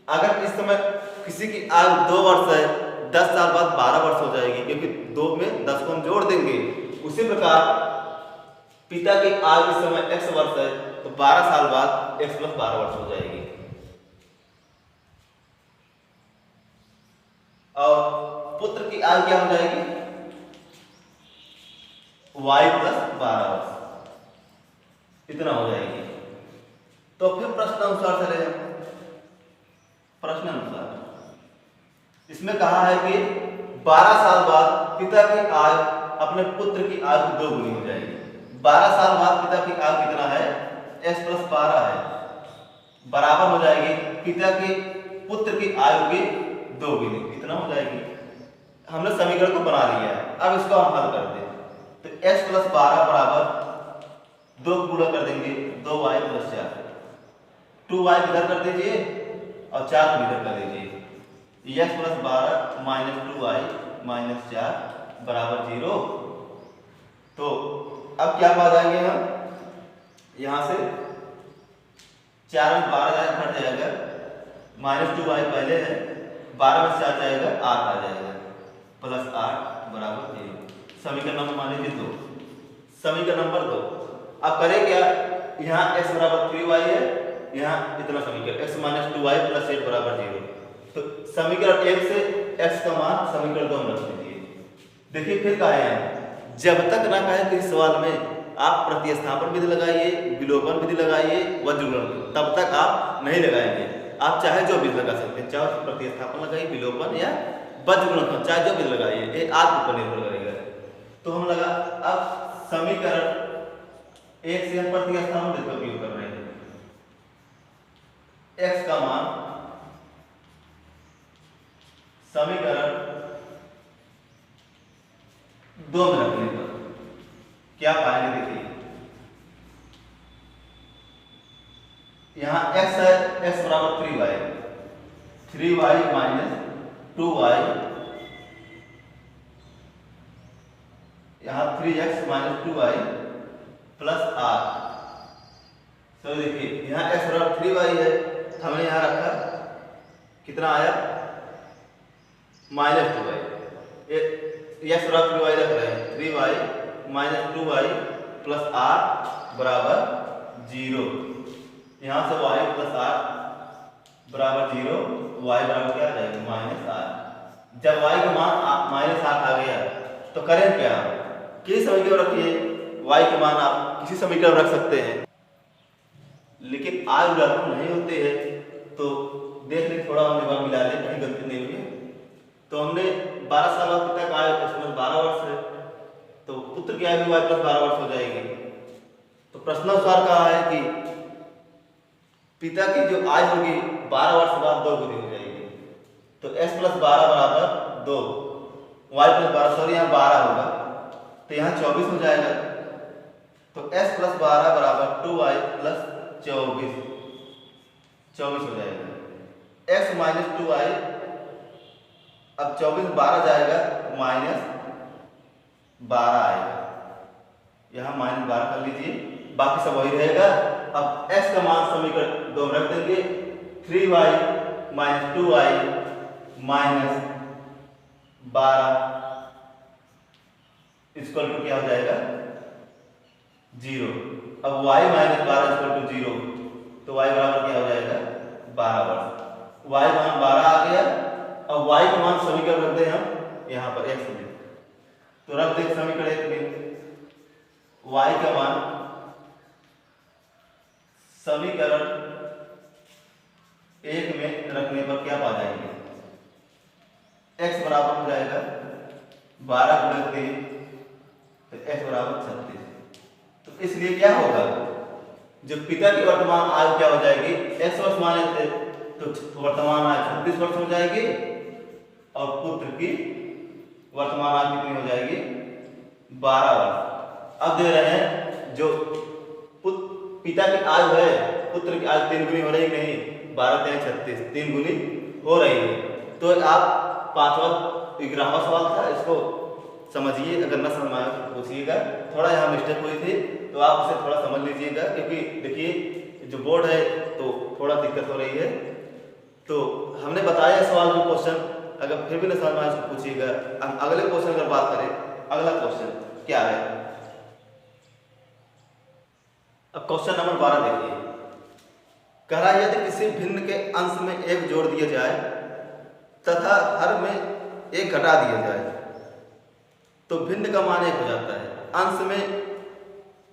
अगर इस समय किसी की आय 2 वर्ष है, 10 साल बाद 12 वर्ष हो जाएगी, क्योंकि 2 में 10 को हम जोड़ देंगे। उसी प्रकार पिता की आय इस समय x वर्ष है, तो 12 साल बाद x + 12 वर्ष हो जाएगी। और पुत्र की आय क्या हो जाएगी, y + 12 वर्ष, इतना हो जाएगी। तो फिर प्रश्न अनुसार चले जाए। प्रश्न अनुसार इसमें कहा है कि 12 साल बाद पिता की आयु अपने पुत्र की आयु की 2 गुनी हो जाएगी। 12 साल बाद पिता की आयु कितना है? x+12 है, बराबर हो जाएगी पिता के पुत्र की आयु की 2 गुनी। कितना हो जाएगी? हमने समीकरण को बना लिया है, अब इसको हम हल कर दें। तो x+12 बराबर 2 गुणा कर देंगे 2y+4, 2y इधर कर दीजिए और 4 को इधर कर दीजिए। x+12 -2y-4 बराबर 0। तो अब क्या पा जाएंगे हम? यहां से 4 में 12 जाएगा, घट जाएगा, -2y पहले है, 12 में 4 जाएगा, 8 आ जाएगा, +8 बराबर 0। समीकरण नंबर मान लीजिए 2। समीकरण नंबर 2 अब करें क्या? यहाँ x बराबर 3y है, यहाँ इतना समीकरण x -2y + 8 बराबर 0। तो समीकरण 1 से x का मान समीकरण 2 में रख दीजिए। देखिए फिर कहा है जब तक ना कहे किसी सवाल में आप प्रतिस्थापन विधि लगाइए, विलोपन विधि लगाइए, वज्रगुणन, तब तक आप नहीं लगाएंगे। आप चाहे जो विधि लगा सकते हैं, चाहे प्रतिस्थापन लगाइए, विलोपन या वज्रगुणन, चाहे जो विधि लगाइए, ये आपके ऊपर निर्भर करेगा। तो हम लगा अब समीकरण 1 से हम प्रतिस्थापन विधि का उपयोग कर रहे हैं। x का मान समीकरण 2 में रखने पर क्या पाएंगे? देखिए यहां x है, x बराबर 3y, 3y - 2y, यहां 3x - 2y + r। तो देखिए यहां x बराबर 3y है, हमने यहां रखा कितना आया? -2y। x बराबर 3y रख रहे हैं, 3y - 2y + r बराबर 0। यहाँ से y + r बराबर 0, y बराबर क्या आ जाएगा? -r। जब y का मान -8 आ गया तो करें क्या? किस समीकरण रखिए, y के मान आप किसी समीकरण रख सकते हैं, लेकिन आय उदाहरण नहीं होते हैं। तो देख ले, थोड़ा हम दिमाग मिला ले, कहीं गलती नहीं हुई। तो हमने 12 साल बाद पिता का आयु उसमें 12 वर्ष है, तो पुत्र की आयु y + 12 वर्ष हो जाएगी। तो प्रश्नानुसार कहा है कि पिता की जो आयु होगी 12 वर्ष बाद 2 गुनी हो जाएगी। तो x+12 बराबर 2, y+12, सॉरी यहाँ 12 होगा, तो यहाँ 24 हो जाएगा। तो x+12 बराबर 2y + 24 हो जाएगा। x - 2y, अब 24 में 12 जाएगा, -12 आएगा, यहाँ -12 कर लीजिए, बाकी सब वही रहेगा। अब x का मान समीकरण 2 में रख देंगे, 3y - 2y - 12 इक्वल टू क्या हो जाएगा? 0। अब y - 12 इक्वल टू 0, तो y बराबर क्या हो जाएगा? 12 वर्ष। y मान 12 आ गया। अब y का मान समीकरण रख दें हम यहाँ पर x में, तो रख दें समीकरण 1 में y का मान समीकरण 1 में रखने पर क्या पा जाएंगे? x बराबर हो जाएगा 12 × 3, तो x बराबर 36। तो इसलिए क्या होगा? जो पिता की वर्तमान आयु क्या हो जाएगी? x वर्ष माने थे, तो वर्तमान आयु 36 वर्ष हो जाएगी, और पुत्र की वर्तमान आयु कितनी हो जाएगी? 12 वर्ष। अब दे रहे हैं जो पिता की आयु है, पुत्र की आयु 3 गुनी हो रही नहीं? 12 × 36, 3 गुनी हो रही है। तो आप 5वां 11वां सवाल था, इसको समझिए, अगर ना समझ आए तो पूछिएगा। थोड़ा यहाँ मिस्टेक हुई थी, तो आप उसे थोड़ा समझ लीजिएगा, क्योंकि देखिए जो बोर्ड है तो थोड़ा दिक्कत हो रही है। तो हमने बताया सवाल में क्वेश्चन, अगर फिर भी ना समझ में आए तो पूछिएगा। हम अगले क्वेश्चन अगर बात करें, अगला क्वेश्चन क्या है? अब क्वेश्चन नंबर 12 देखिए, कह रहा है यदि किसी भिन्न के अंश में 1 जोड़ दिया जाए तथा हर में 1 घटा दिया जाए तो भिन्न का मान 1 हो जाता है। अंश में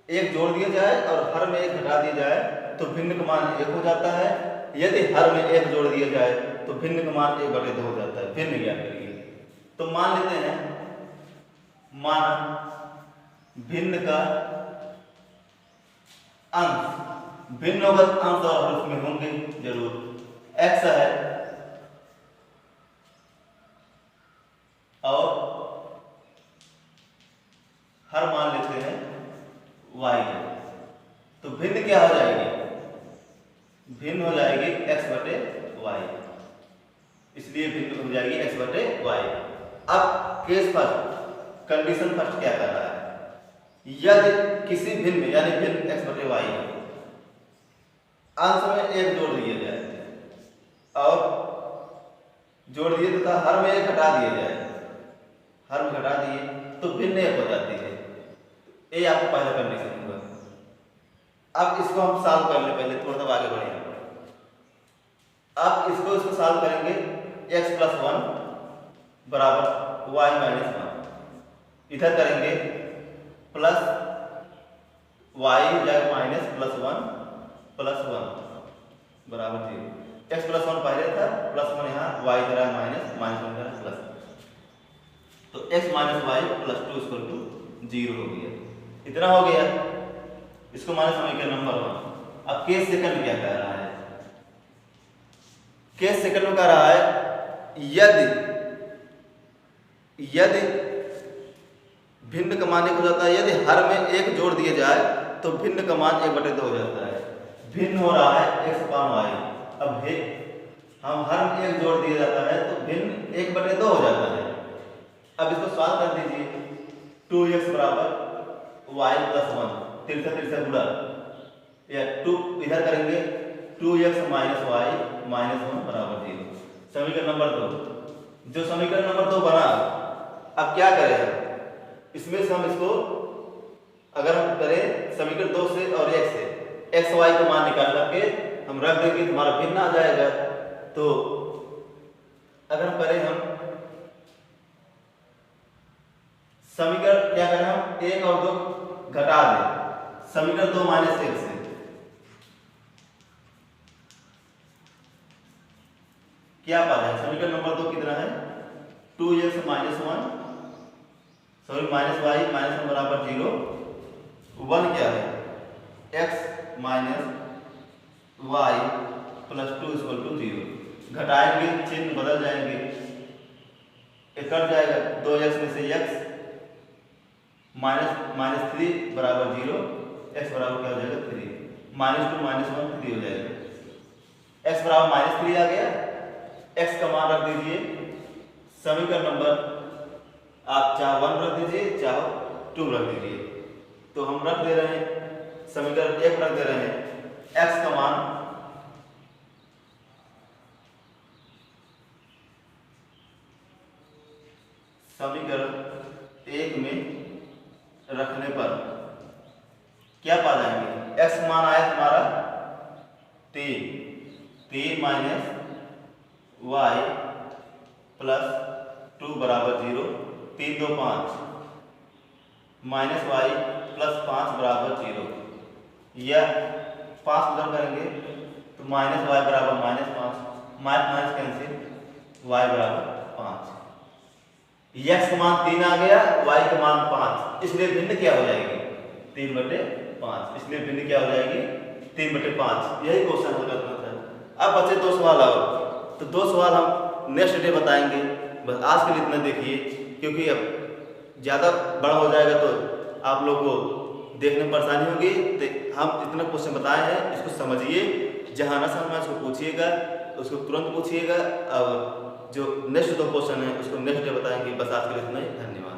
1 जोड़ दिया जाए और हर में 1 घटा दिया जाए तो भिन्न का मान 1 हो जाता है। यदि हर में 1 जोड़ दिया जाए तो भिन्न का मान 1/2 हो जाता है। भिन्न ज्ञात करिए। तो मान लेते हैं, मान भिन्न का अंश, भिन्न होगा अंश और हर उसमें होंगे जरूर। x है और हर मान लेते हैं y है। तो भिन्न क्या हो जाएगी? भिन्न हो जाएगी x/y, इसलिए भिन्न हो जाएगी x/y। अब केस फर्स्ट, कंडीशन फर्स्ट क्या कर रहा है? यदि किसी भिन्न यानी भिन्न x/y अंश में 1 जोड़ दिया जाए और जोड़ दिए तथा हर में 1 घटा दिया जाए, हर में घटा दिए तो भिन्न 1 हो जाती है। ये आपको पहला कंडीशन होगा। अब इसको हम सॉल्व कर ले, पहले थोड़ा सा आगे बढ़े। अब इसको सॉल्व करेंगे, x + 1 बराबर y - 1, इधर करेंगे प्लस y जाएगा माइनस +1 + 1 बराबर 0। x + 1 पहले था, +1 यहाँ, y इधर है माइनस, -1 इधर प्लस, तो x - y + 2 = 0 हो गया। इतना हो गया। इसको माने समीकरण नंबर 1। अब केस सेकंड क्या कह रहा है? केस सेकंड में कह रहा है यदि भिन्न का मान 1 हो जाता है, यदि हर में 1 जोड़ दिए जाए तो भिन्न का मान 1/2 हो जाता है। भिन्न हो रहा है x/y। अब हम हर में 1 जोड़ दिया जाता है तो भिन्न 1/2 हो जाता है। अब इसको सॉल्व कर दीजिए। 2x = y + 1, तिरछा गुणा, या 2 इधर करेंगे, 2x - y - 1 बराबर 0। समीकरण नंबर 2। जो समीकरण नंबर 2 बना, अब क्या करें? इसमें से हम इसको अगर हम करें समीकरण 2 से और 1 से x y का मान निकाल करके हम रख देंगे तो हमारा भिन्न आ जाएगा। तो अगर हम करें, हम समीकरण क्या करें, हम 1 और 2 घटा दें, समीकरण 2 - 1 से क्या पा रहे हैं? समीकरण नंबर 2 कितना है? 2x - 1 सॉरी -y - 1 बराबर 0। 1 क्या है? x - y + 2 = 0। घटाएंगे, चिन्ह बदल जाएंगे, एक कट जाएगा, 2x में से x -3 बराबर 0, x बराबर क्या हो जाएगा? 3, -2 - 1 3 हो जाएगा। x बराबर -3 आ गया। x का मान रख दीजिए, समीकरण नंबर आप चाहे 1 रख दीजिए, चाहे 2 रख दीजिए। तो हम रख दे रहे हैं, समीकरण 1 रख दे रहे हैं, x का मान समीकरण 1 में रखने पर क्या पा जाएंगे? x मान आया हमारा 3 - y + 2 बराबर 0, 3 2 5, -y + 5 बराबर 0, या 5 उधर करेंगे तो -y बराबर -5, माइनस कैंसिल, y बराबर 5। x का मान 3 आ गया, y का मान 5, इसलिए भिन्न क्या हो जाएगी? 3/5। इसलिए भिन्न क्या हो जाएगी? 3/5। यही क्वेश्चन हल करना था। अब बचे 2 सवाल और, तो 2 सवाल हम नेक्स्ट डे बताएंगे। बस आज के लिए इतना देखिए, क्योंकि अब ज़्यादा बड़ा हो जाएगा तो आप लोग को देखने में परेशानी होगी। तो हम इतना क्वेश्चन बताए हैं, इसको समझिए, जहाँ ना समझ उसको पूछिएगा, उसको तुरंत पूछिएगा। और जो नेक्स्ट 2 क्वेश्चन है उसको नेक्स्ट डे बताएंगे। बस आज के लिए इतना ही, धन्यवाद।